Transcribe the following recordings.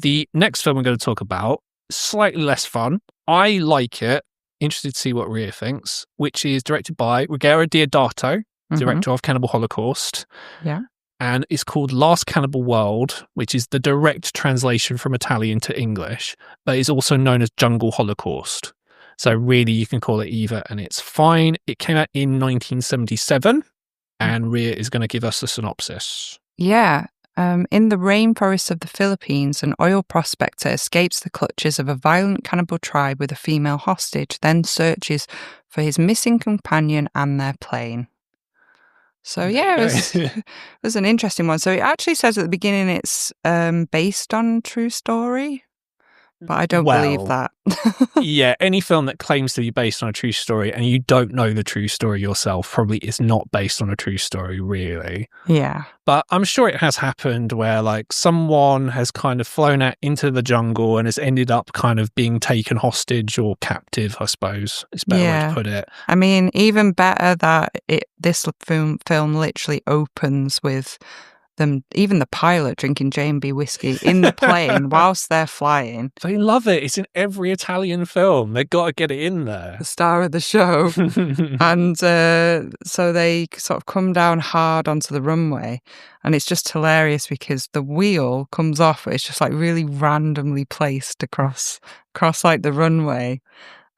the next film I'm going to talk about, slightly less fun. I like it. Interested to see what Ria thinks, which is directed by Ruggero Deodato, director of Cannibal Holocaust. Yeah. And it's called Last Cannibal World, which is the direct translation from Italian to English, but it's also known as Jungle Holocaust. So really you can call it either and it's fine. It came out in 1977 and Ria is going to give us the synopsis. Yeah. In the rainforests of the Philippines, an oil prospector escapes the clutches of a violent cannibal tribe with a female hostage, then searches for his missing companion and their plane. So yeah, it was an interesting one. So it actually says at the beginning it's based on true story, but I don't believe that. Yeah, any film that claims to be based on a true story and you don't know the true story yourself probably is not based on a true story, really. Yeah. But I'm sure it has happened where like someone has kind of flown out into the jungle and has ended up kind of being taken hostage or captive, I suppose. It's a better way to put it. I mean, even better that this film literally opens with them, even the pilot drinking J&B whiskey in the plane whilst they're flying. They love it. It's in every Italian film. They've got to get it in there. The star of the show. And so they sort of come down hard onto the runway. And it's just hilarious because the wheel comes off. It's just like really randomly placed across like the runway.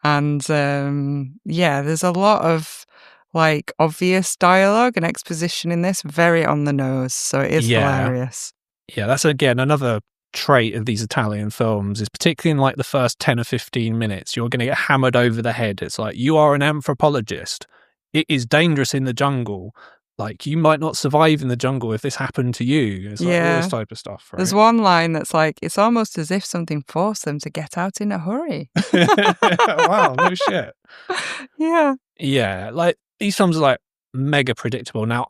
And there's a lot of like obvious dialogue and exposition in this, very on the nose. So it is hilarious. Yeah, that's again another trait of these Italian films, is particularly in like the first 10 or 15 minutes, you're going to get hammered over the head. It's like, you are an anthropologist. It is dangerous in the jungle. Like, you might not survive in the jungle if this happened to you. It's like all this type of stuff, right? There's one line that's like, it's almost as if something forced them to get out in a hurry. Wow, no shit. Yeah. Yeah, like, these films are like mega predictable. Now,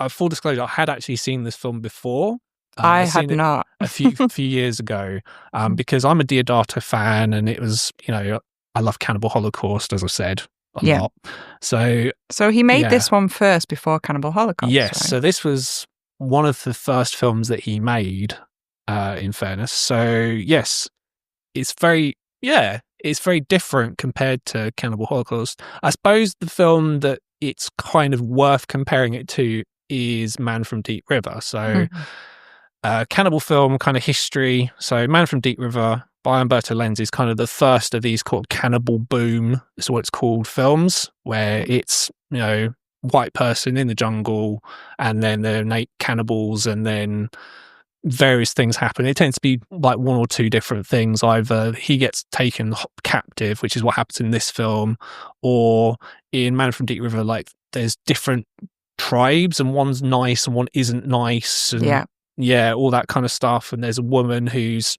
full disclosure, I had actually seen this film before. I had not. a few years ago, because I'm a Deodato fan, and it was, I love Cannibal Holocaust, as I said, a lot. So he made this one first before Cannibal Holocaust. Yes, right? So this was one of the first films that he made, in fairness. So yes, it's very different compared to Cannibal Holocaust. I suppose the film that it's kind of worth comparing it to is Man from Deep River. So cannibal film kind of history. So Man from Deep River by Umberto Lenzi is kind of the first of these called cannibal boom, is what it's called, films, where it's, white person in the jungle and then they're innate cannibals and then various things happen. It tends to be like one or two different things. Either he gets taken captive, which is what happens in this film, or in Man from Deep River, like there's different tribes and one's nice and one isn't nice. And all that kind of stuff. And there's a woman who's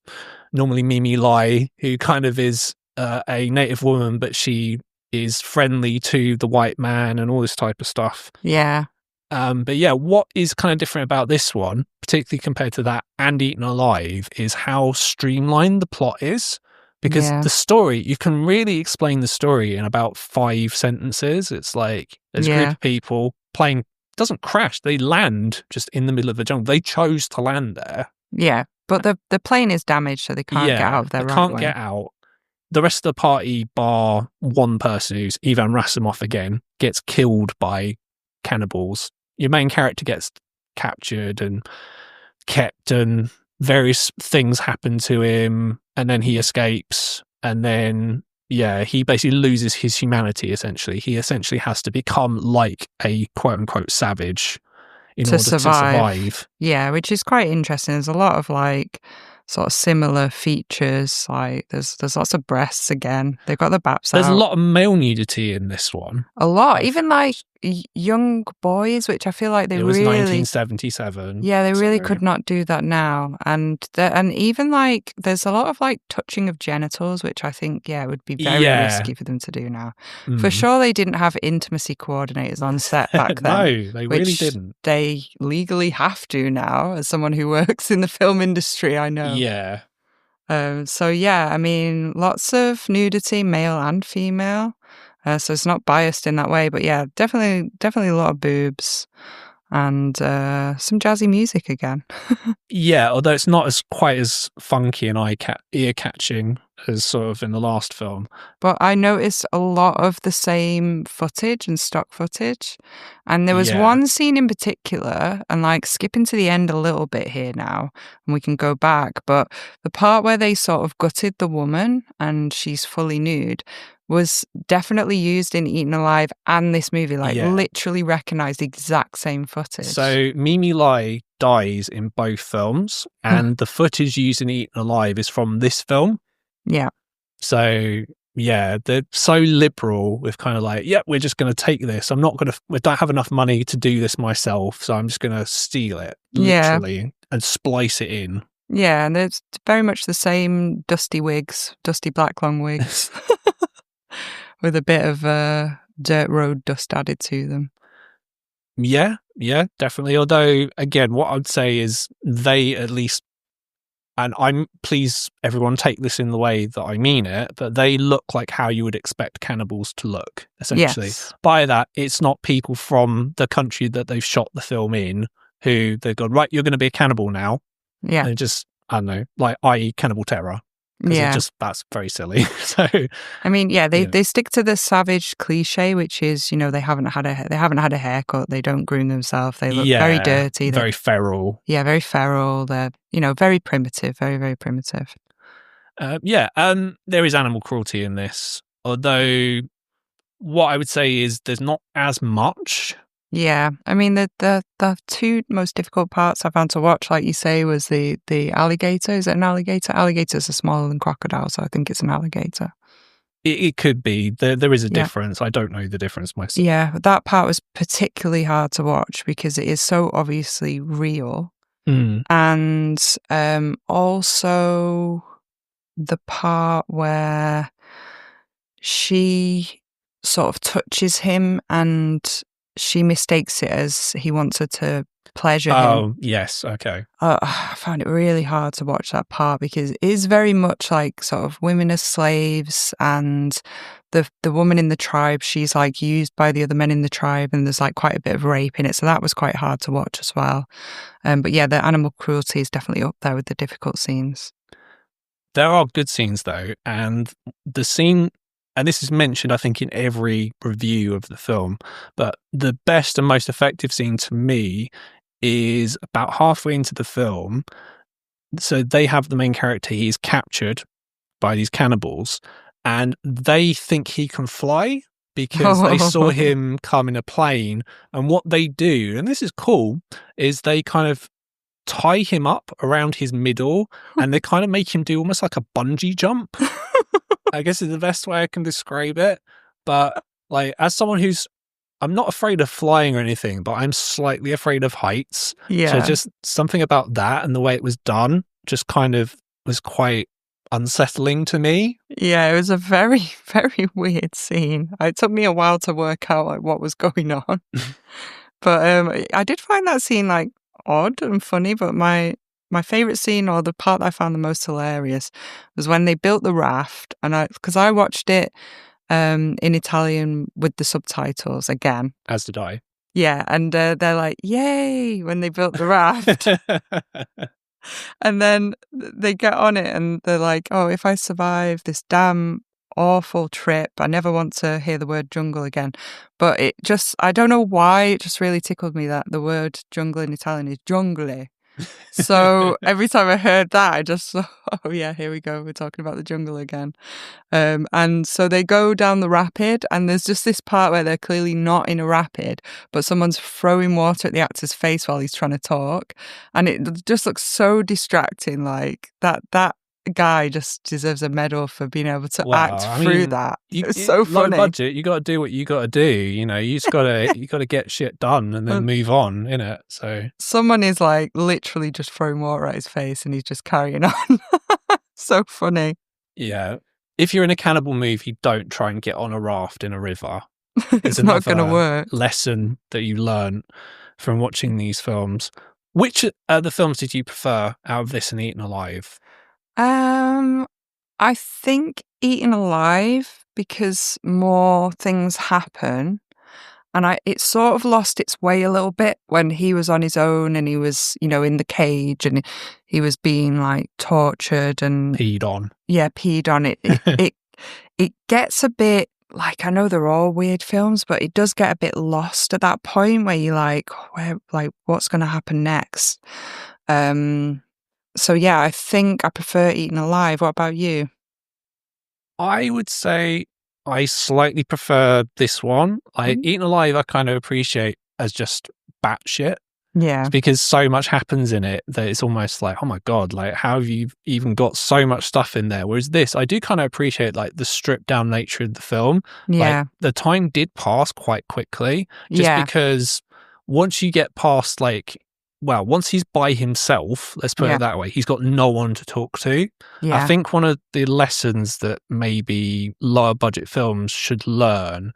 normally Mimi Lai, who kind of is a native woman, but she is friendly to the white man and all this type of stuff. Yeah. But yeah, what is kind of different about this one, particularly compared to that and Eaten Alive, is how streamlined the plot is. Because the story, you can really explain the story in about 5 sentences. It's like, there's a group of people, plane doesn't crash. They land just in the middle of the jungle. They chose to land there. Yeah, but the plane is damaged, so they can't get out of there right away. They can't get out. The rest of the party, bar one person who's Ivan Rassimov again, gets killed by cannibals. Your main character gets captured and kept, and various things happen to him, and then he escapes, and then he basically loses his humanity. Essentially, he has to become like a quote unquote savage in order to survive. Yeah, which is quite interesting. There's a lot of like sort of similar features. Like there's lots of breasts again. They've got the baps out. There's a lot of male nudity in this one. A lot, even like young boys, which I feel like it was 1977. Yeah, they really could not do that now. And even like there's a lot of like touching of genitals, which I think would be very risky for them to do now. For sure, they didn't have intimacy coordinators on set back then. No, they really didn't. They legally have to now. As someone who works in the film industry, I know. Yeah. I mean, lots of nudity, male and female. So it's not biased in that way, but yeah, definitely a lot of boobs. and some jazzy music again. Yeah, although it's not as quite as funky and ear catching as sort of in the last film. But I noticed a lot of the same footage and stock footage. And there was Yeah, one scene in particular, and like skipping to the end a little bit here now, and we can go back. But the part where they sort of gutted the woman and she's fully nude was definitely used in Eaten Alive and this movie, like yeah. literally recognized the exact same footage. So Mimi Lai dies in both films, and the footage used in Eaten Alive is from this film. Yeah. So yeah, they're so liberal with kind of like, yeah, we're just going to take this. We don't have enough money to do this myself, so I'm just going to steal it, Yeah. literally, and splice it in. Yeah, and it's very much the same dusty wigs, dusty black long wigs, with a bit of dirt road dust added to them. Yeah, definitely. Although, again, what I'd say is they at least, and please everyone take this in the way that I mean it, but they look like how you would expect cannibals to look, essentially. Yes. By that, it's not people from the country that they've shot the film in who they've gone, right, you're going to be a cannibal now. Yeah. And just, I don't know, like, i.e. Cannibal Terror. Because that's very silly. So, I mean, they stick to the savage cliche, which is, they haven't had a haircut, they don't groom themselves, they look very dirty, very feral. Yeah, very feral. They're very primitive, very very primitive. There is animal cruelty in this, although what I would say is there's not as much. Yeah, I mean the two most difficult parts I found to watch, like you say, was the alligator. Is it an alligator? Alligators are smaller than crocodiles, so I think it's an alligator. It could be. There is a difference. I don't know the difference myself. Yeah, that part was particularly hard to watch because it is so obviously real. And also the part where she sort of touches him and she mistakes it as he wants her to pleasure him. Oh, yes. Okay. I found it really hard to watch that part because it is very much like sort of women as slaves, and the woman in the tribe, she's like used by the other men in the tribe, and there's like quite a bit of rape in it. So that was quite hard to watch as well. But yeah, the animal cruelty is definitely up there with the difficult scenes. There are good scenes though, and the scene, and this is mentioned, I think, in every review of the film, but the best and most effective scene to me is about halfway into the film. So they have the main character, he's captured by these cannibals, and they think he can fly because they saw him come in a plane. And what they do, and this is cool, is they kind of tie him up around his middle and they kind of make him do almost like a bungee jump. I guess is the best way I can describe it. But like, as someone I'm not afraid of flying or anything, but I'm slightly afraid of heights. Yeah. So just something about that and the way it was done just kind of was quite unsettling to me. Yeah, it was a very, very weird scene. It took me a while to work out like what was going on. But I did find that scene like odd and funny, but my favorite scene, or the part that I found the most hilarious, was when they built the raft, and because I watched it in Italian with the subtitles again. As did I. Yeah, and they're like, "Yay!" when they built the raft. And then they get on it and they're like, "Oh, if I survive this damn awful trip, I never want to hear the word jungle again." But I don't know why, it just really tickled me that the word jungle in Italian is giungle. So every time I heard that, I just thought, oh yeah, here we go. We're talking about the jungle again. And so they go down the rapid, and there's just this part where they're clearly not in a rapid, but someone's throwing water at the actor's face while he's trying to talk. And it just looks so distracting. Like that guy just deserves a medal for being able to act through that. It's so funny. Low budget, you got to do what you got to do. You just got to get shit done and then move on, innit? So someone is like literally just throwing water at his face and he's just carrying on. So funny. Yeah. If you're in a cannibal movie, don't try and get on a raft in a river. It's not going to work. Lesson that you learn from watching these films. Which the films did you prefer out of this and Eaten Alive? I think Eaten Alive, because more things happen, And it sort of lost its way a little bit when he was on his own and he was, in the cage and he was being like tortured and peed on. Yeah, peed on. It gets a bit like, I know they're all weird films, but it does get a bit lost at that point where you're like, what's going to happen next? So yeah, I think I prefer Eaten Alive. What about you? I would say I slightly prefer this one. Eaten Alive, I kind of appreciate as just batshit. Yeah. It's because so much happens in it that it's almost like, oh my God, like how have you even got so much stuff in there? Whereas this, I do kind of appreciate like the stripped down nature of the film. Yeah. Like the time did pass quite quickly just because once you get past once he's by himself, let's put it that way, he's got no one to talk to. Yeah. I think one of the lessons that maybe lower budget films should learn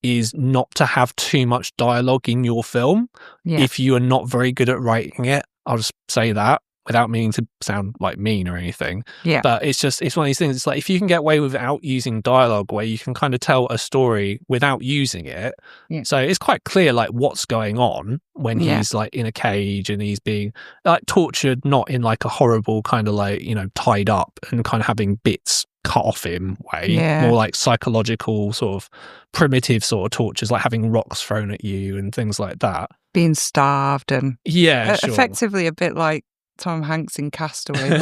is not to have too much dialogue in your film. If you are not very good at writing it, I'll just say that without meaning to sound like mean or anything. Yeah. But it's one of these things. It's like if you can get away without using dialogue, where you can kind of tell a story without using it. Yeah. So it's quite clear like what's going on when he's like in a cage and he's being like tortured, not in like a horrible kind of like, tied up and kind of having bits cut off him way, more like psychological sort of primitive sort of tortures, like having rocks thrown at you and things like that. Being starved and sure. Effectively a bit like Tom Hanks in Castaway,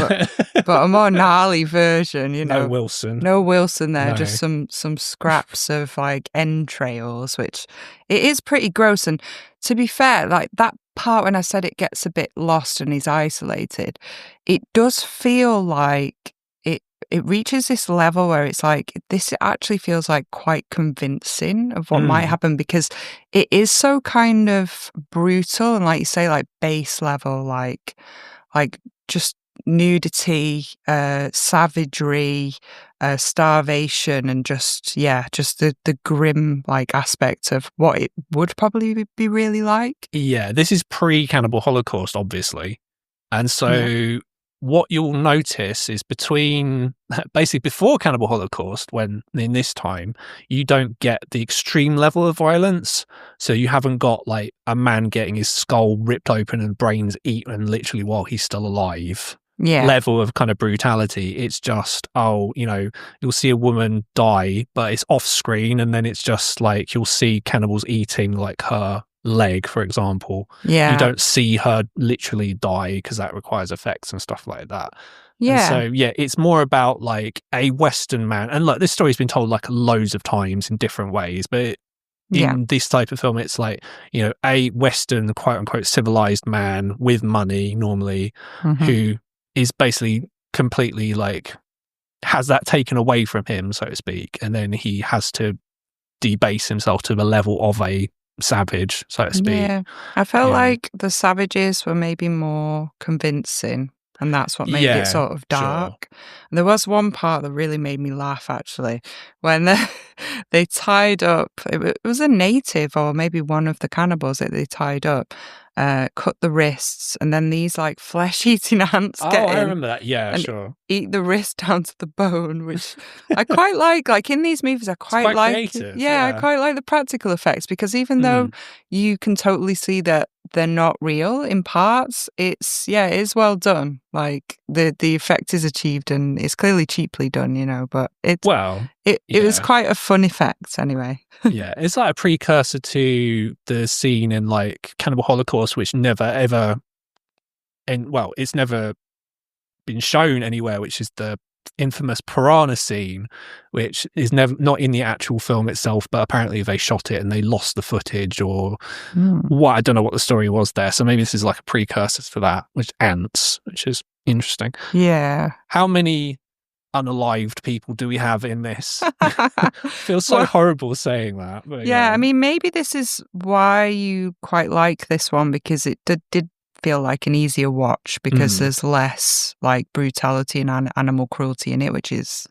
but a more gnarly version, No Wilson. No Wilson there, just some scraps of like entrails, which it is pretty gross. And to be fair, like that part when I said it gets a bit lost and he's isolated, it does feel like it reaches this level where it's like, this actually feels like quite convincing of what might happen, because it is so kind of brutal and like you say, like base level, like just nudity, savagery, starvation, and just the grim like aspect of what it would probably be really like. Yeah, this is pre-Cannibal Holocaust, obviously. And so what you'll notice is basically before Cannibal Holocaust, when in this time, you don't get the extreme level of violence. So you haven't got like a man getting his skull ripped open and brains eaten literally while he's still alive. Level of kind of brutality. It's just, you'll see a woman die, but it's off screen. And then it's just like, you'll see cannibals eating like her leg, for example. You don't see her literally die because that requires effects and stuff like that. And so it's more about like a Western man, and look, this story's been told like loads of times in different ways, but in this type of film it's like, a Western quote unquote civilized man with money normally, who is basically completely like has that taken away from him, so to speak, and then he has to debase himself to the level of a savage, so to speak. Yeah, I felt like the savages were maybe more convincing, and that's what made it sort of dark. Sure. And there was one part that really made me laugh, actually, when they tied up, it was a native or maybe one of the cannibals that they tied up, cut the wrists, and then these like flesh-eating ants get in. I remember that. Yeah, and sure. Eat the wrist down to the bone, which I quite like. Like in these movies, I quite like. Creative, I quite like the practical effects, because even though you can totally see that they're not real in parts, it is well done. Like the effect is achieved and it's clearly cheaply done, but it was quite a fun effect anyway. It's like a precursor to the scene in like Cannibal Holocaust, which never ever, it's never been shown anywhere, which is the infamous piranha scene, which is not in the actual film itself, but apparently they shot it and they lost the footage or what. I don't know what the story was there. So maybe this is like a precursor to that, which is interesting. Yeah. How many unalived people do we have in this? Feels so horrible saying that. But I mean, maybe this is why you quite like this one, because it did feel like an easier watch, because there's less like brutality and animal cruelty in it, which is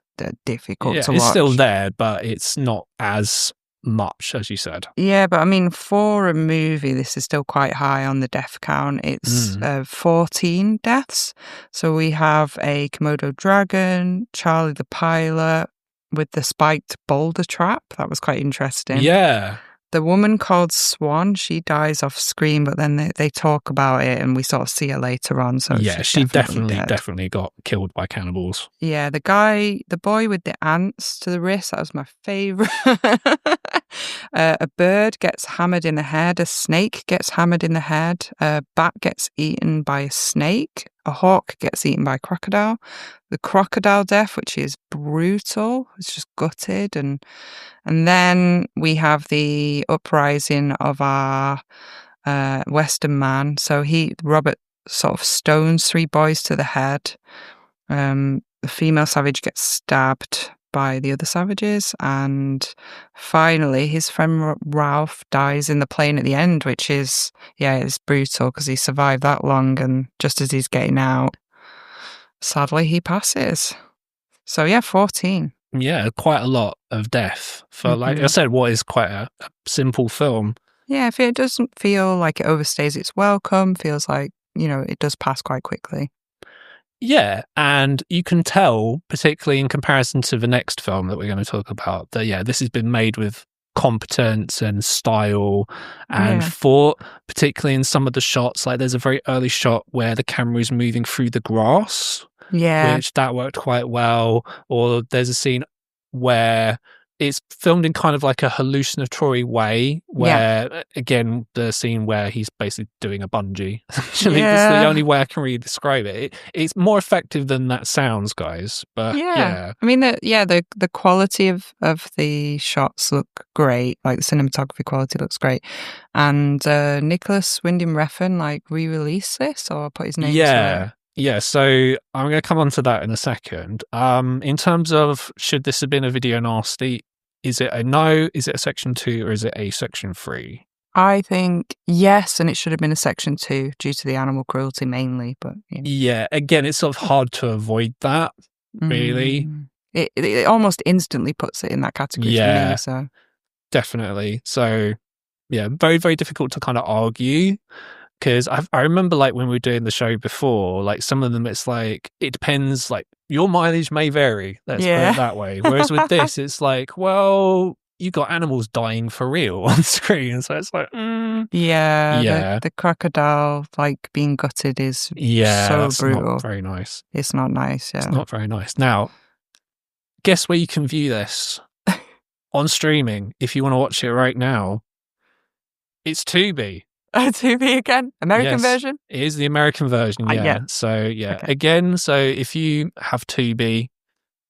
difficult to watch. It's still there, but it's not as much, as you said. Yeah, but I mean, for a movie, this is still quite high on the death count. It's 14 deaths. So we have a Komodo dragon, Charlie the pilot with the spiked boulder trap. That was quite interesting. Yeah. the woman called Swan, she dies off screen, but then they talk about it and we sort of see her later on. So Yeah, she's she definitely dead. definitely got killed by cannibals. Yeah, the boy with the ants to the wrist, that was my favourite. A bird gets hammered in the head. A snake gets hammered in the head. A bat gets eaten by a snake. A hawk gets eaten by a crocodile. The crocodile death, which is brutal, it's just gutted. And then we have the uprising of our Western man. So Robert sort of stones 3 boys to the head. The female savage gets stabbed by the other savages, and finally his friend Ralph dies in the plane at the end, which is, it's brutal because he survived that long, and just as he's getting out, sadly he passes. So 14. Yeah, quite a lot of death for, like I said, what is quite a simple film. Yeah, if it doesn't feel like it overstays its welcome, feels like, it does pass quite quickly. Yeah, and you can tell, particularly in comparison to the next film that we're going to talk about, that, this has been made with competence and style and thought, particularly in some of the shots. Like there's a very early shot where the camera is moving through the grass, which that worked quite well. Or there's a scene where it's filmed in kind of like a hallucinatory way, where again the scene where he's basically doing a bungee. Actually, that's the only way I can really describe it. It's more effective than that sounds, guys. But I mean, the quality of the shots look great. Like the cinematography quality looks great. And Nicholas Winding Refn re-released this or put his name to it. Yeah, so I'm going to come on to that in a second. In terms of should this have been a video nasty, is it a no, is it a section 2, or is it a section 3? I think yes, and it should have been a section 2 due to the animal cruelty mainly. But yeah, again, it's sort of hard to avoid that, really. It almost instantly puts it in that category for me. So definitely. So yeah, very, very difficult to kind of argue. Because I remember when we were doing the show before, some of them, it's it depends, your mileage may vary, let's put it that way. Whereas with this, it's well, you got animals dying for real on screen. So it's the crocodile, being gutted is so brutal. Not very nice. It's not nice, It's not very nice. Now, guess where you can view this? On streaming, if you want to watch it right now. It's Tubi. Tubi again? American version? It is the American version, So, okay. Again, so if you have Tubi,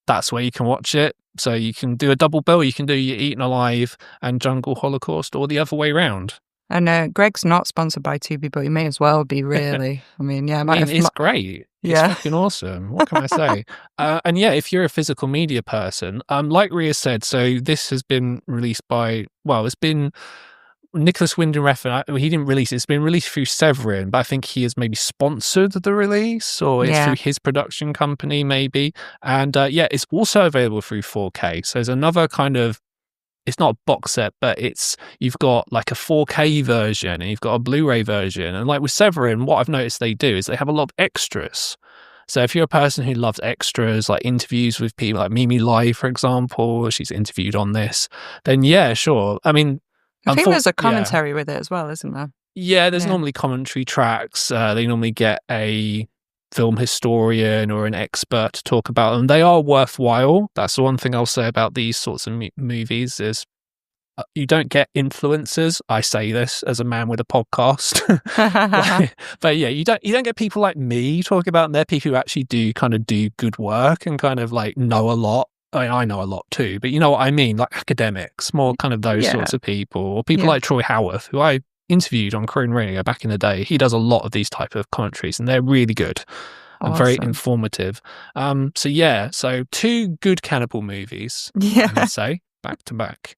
that's where you can watch it. So you can do a double bill. You can do your Eaten Alive and Jungle Holocaust, or the other way around. And Greg's not sponsored by Tubi, but he may as well be, really. I mean, it's great. It's fucking awesome. What can I say? And if you're a physical media person, like Ria said, so this has been released by, it's been Nicholas Winding Refn. He didn't release it. It's been released through Severin, but I think he has maybe sponsored the release, or it's through his production company, maybe. And it's also available through 4K. So there's another kind of, it's not a box set, but you've got a 4K version and you've got a Blu-ray version. And with Severin, what I've noticed they do is they have a lot of extras. So if you're a person who loves extras, like interviews with people like Mimi Lai, for example, she's interviewed on this, then sure. I mean, I think there's a commentary with it as well, isn't there? Yeah, there's normally commentary tracks. They normally get a film historian or an expert to talk about them. They are worthwhile. That's the one thing I'll say about these sorts of movies is you don't get influencers. I say this as a man with a podcast. But you don't get people like me talking about them. They're people who actually do good work and know a lot. I know a lot too, but you know what I mean, academics, more kind of those sorts of people, or people like Troy Howarth, who I interviewed on Korean Radio back in the day. He does a lot of these type of commentaries, and they're really good and very informative. So 2 good cannibal movies, I would say, back to back.